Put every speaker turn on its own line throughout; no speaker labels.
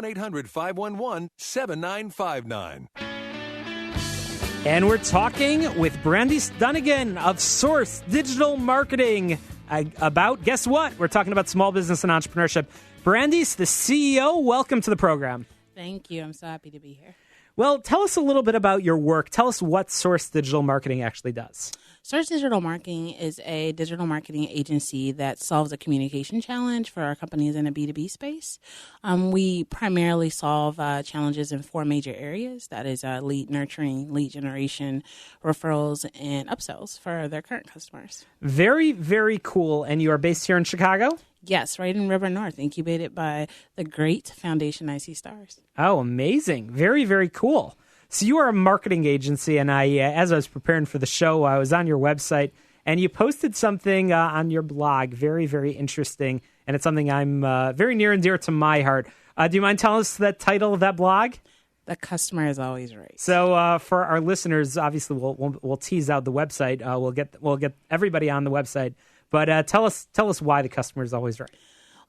1-800-511-7959.
And we're talking with Brandies Dunagan of Source Digital Marketing about, guess what? We're talking about small business and entrepreneurship. Brandies, the CEO, welcome to the program.
Thank you. I'm so happy to be here.
Well, tell us a little bit about your work. Tell us what Source Digital Marketing actually does.
Source Digital Marketing is a digital marketing agency that solves a communication challenge for our companies in a B2B space. We primarily solve challenges in four major areas. That is lead nurturing, lead generation, referrals, and upsells for their current customers.
Very, very cool. And you are based here in Chicago?
Yes, right in River North, incubated by the great Foundation IC Stars.
Oh, amazing. Very, very cool. So you are a marketing agency, and as I was preparing for the show, I was on your website, and you posted something on your blog, very, very interesting, and it's something I'm very near and dear to my heart. Do you mind telling us the title of that blog?
The customer is always right.
So for our listeners, obviously we'll tease out the website. We'll get everybody on the website, but tell us why the customer is always right.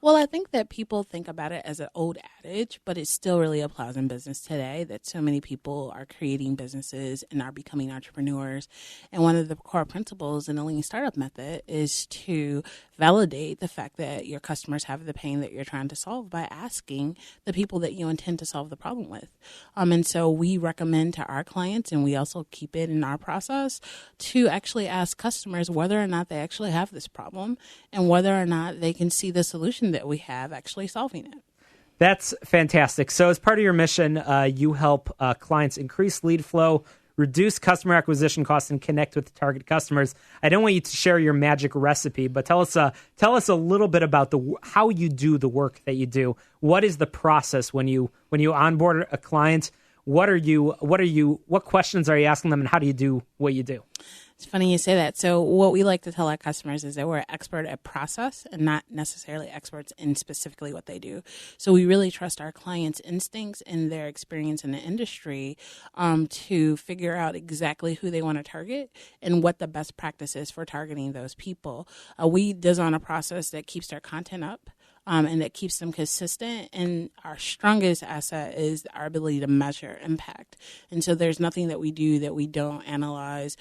Well, I think that people think about it as an old adage, but it still really applies in business today, that so many people are creating businesses and are becoming entrepreneurs. And one of the core principles in the lean startup method is to validate the fact that your customers have the pain that you're trying to solve by asking the people that you intend to solve the problem with. And so we recommend to our clients, and we also keep it in our process, to actually ask customers whether or not they actually have this problem and whether or not they can see the solution that we have actually solving it.
That's fantastic. So as part of your mission, you help clients increase lead flow, reduce customer acquisition costs, and connect with target customers. I don't want you to share your magic recipe, but tell us a little bit about how you do the work that you do. What is the process when you onboard a client? What questions are you asking them, and how do you do what you do?
It's funny you say that. So what we like to tell our customers is that we're an expert at process and not necessarily experts in specifically what they do. So we really trust our clients' instincts and their experience in the industry to figure out exactly who they want to target and what the best practice is for targeting those people. We design a process that keeps their content up. And that keeps them consistent. And our strongest asset is our ability to measure impact. And so there's nothing that we do that we don't analyze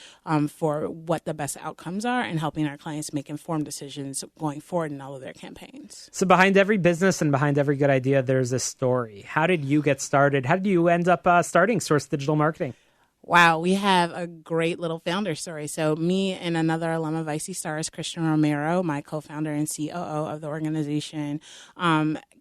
for what the best outcomes are and helping our clients make informed decisions going forward in all of their campaigns.
So behind every business and behind every good idea, there's a story. How did you get started? How did you end up starting Source Digital Marketing?
Wow, we have a great little founder story. So me and another alum of IC Stars, Christian Romero, my co-founder and COO of the organization,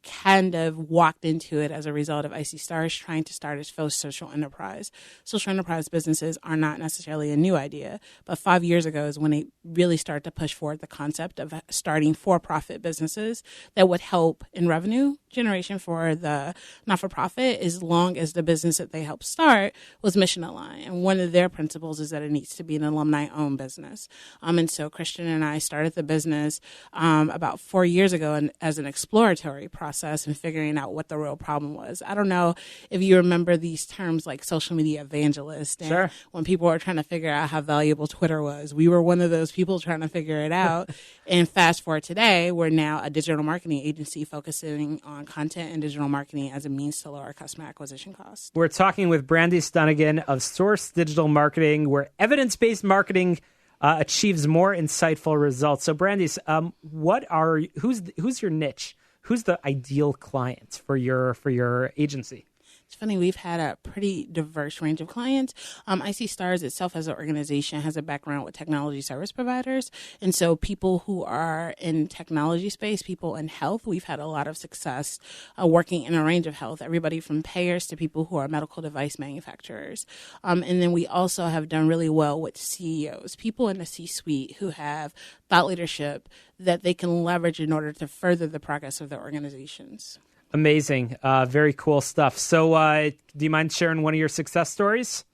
kind of walked into it as a result of IC Stars trying to start its first social enterprise. Social enterprise businesses are not necessarily a new idea, but 5 years ago is when they really started to push forward the concept of starting for-profit businesses that would help in revenue generation for the not-for-profit as long as the business that they helped start was mission aligned. And one of their principles is that it needs to be an alumni-owned business. And so Christian and I started the business about 4 years ago as an exploratory process and figuring out what the real problem was. I don't know if you remember these terms like social media evangelist. And
sure.
When people were trying to figure out how valuable Twitter was, we were one of those people trying to figure it out. And fast forward today, we're now a digital marketing agency focusing on content and digital marketing as a means to lower customer acquisition costs.
We're talking with Brandies Dunagan of Source Digital Marketing, where evidence-based marketing achieves more insightful results. So, Brandies, who's your niche? Who's the ideal client for your agency?
It's funny, we've had a pretty diverse range of clients. IC Stars itself as an organization has a background with technology service providers. And so people who are in technology space, people in health, we've had a lot of success working in a range of health, everybody from payers to people who are medical device manufacturers. And then we also have done really well with CEOs, people in the C-suite who have thought leadership that they can leverage in order to further the progress of their organizations.
Amazing. Very cool stuff. So do you mind sharing one of your success stories?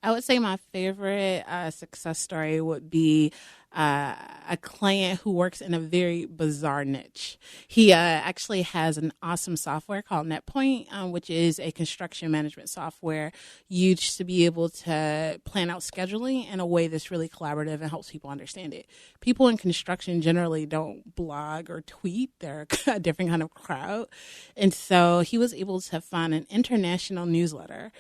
I would say my favorite success story would be a client who works in a very bizarre niche. He actually has an awesome software called NetPoint, which is a construction management software used to be able to plan out scheduling in a way that's really collaborative and helps people understand it. People in construction generally don't blog or tweet. They're a different kind of crowd. And so he was able to find an international newsletter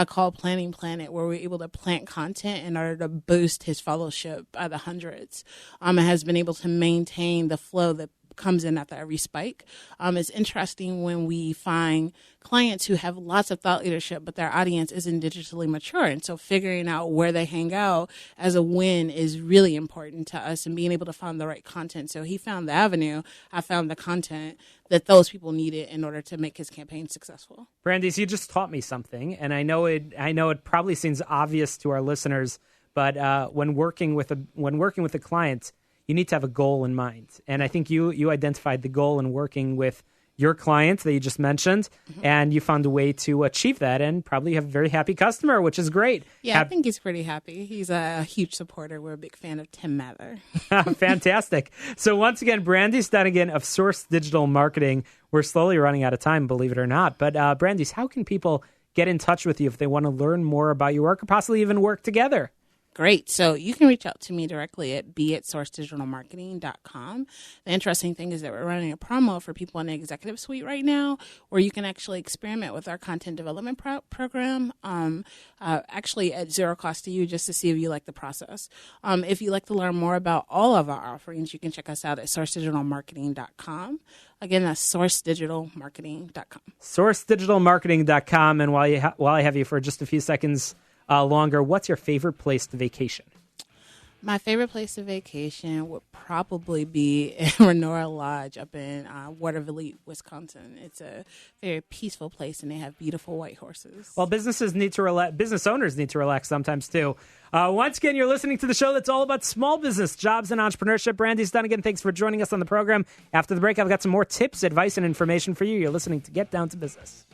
called Planning Planet, where we're able to plant content in order to boost his followership by the hundreds. And has been able to maintain the flow that comes in after every spike. It's interesting when we find clients who have lots of thought leadership, but their audience isn't digitally mature. And so figuring out where they hang out as a win is really important to us, and being able to find the right content. So he found the avenue. I found the content that those people needed in order to make his campaign successful.
Brandies, you just taught me something, and I know it probably seems obvious to our listeners, but when working with a client, you need to have a goal in mind. And I think you identified the goal in working with your client that you just mentioned, and you found a way to achieve that, and probably have a very happy customer, which is great.
Yeah, I think he's pretty happy. He's a huge supporter. We're a big fan of Tim Mather.
Fantastic. So once again, Brandies Dunagan of Source Digital Marketing. We're slowly running out of time, believe it or not. But Brandies, how can people get in touch with you if they want to learn more about your work or possibly even work together?
Great. So you can reach out to me directly at sourcedigitalmarketing.com. The interesting thing is that we're running a promo for people in the executive suite right now, where you can actually experiment with our content development program, actually at zero cost to you, just to see if you like the process. If you'd like to learn more about all of our offerings, you can check us out at sourcedigitalmarketing.com. Again, that's sourcedigitalmarketing.com.
Sourcedigitalmarketing.com. And while I have you for just a few seconds longer, what's your favorite place to vacation?
My favorite place to vacation would probably be Renora Lodge up in Waterville, Wisconsin. It's a very peaceful place, and they have beautiful white horses.
Well, business owners need to relax sometimes too. Once again, you're listening to the show that's all about small business, jobs, and entrepreneurship. Brandies Dunagan, thanks for joining us on the program. After the break, I've got some more tips, advice, and information for you. You're listening to Get Down to Business.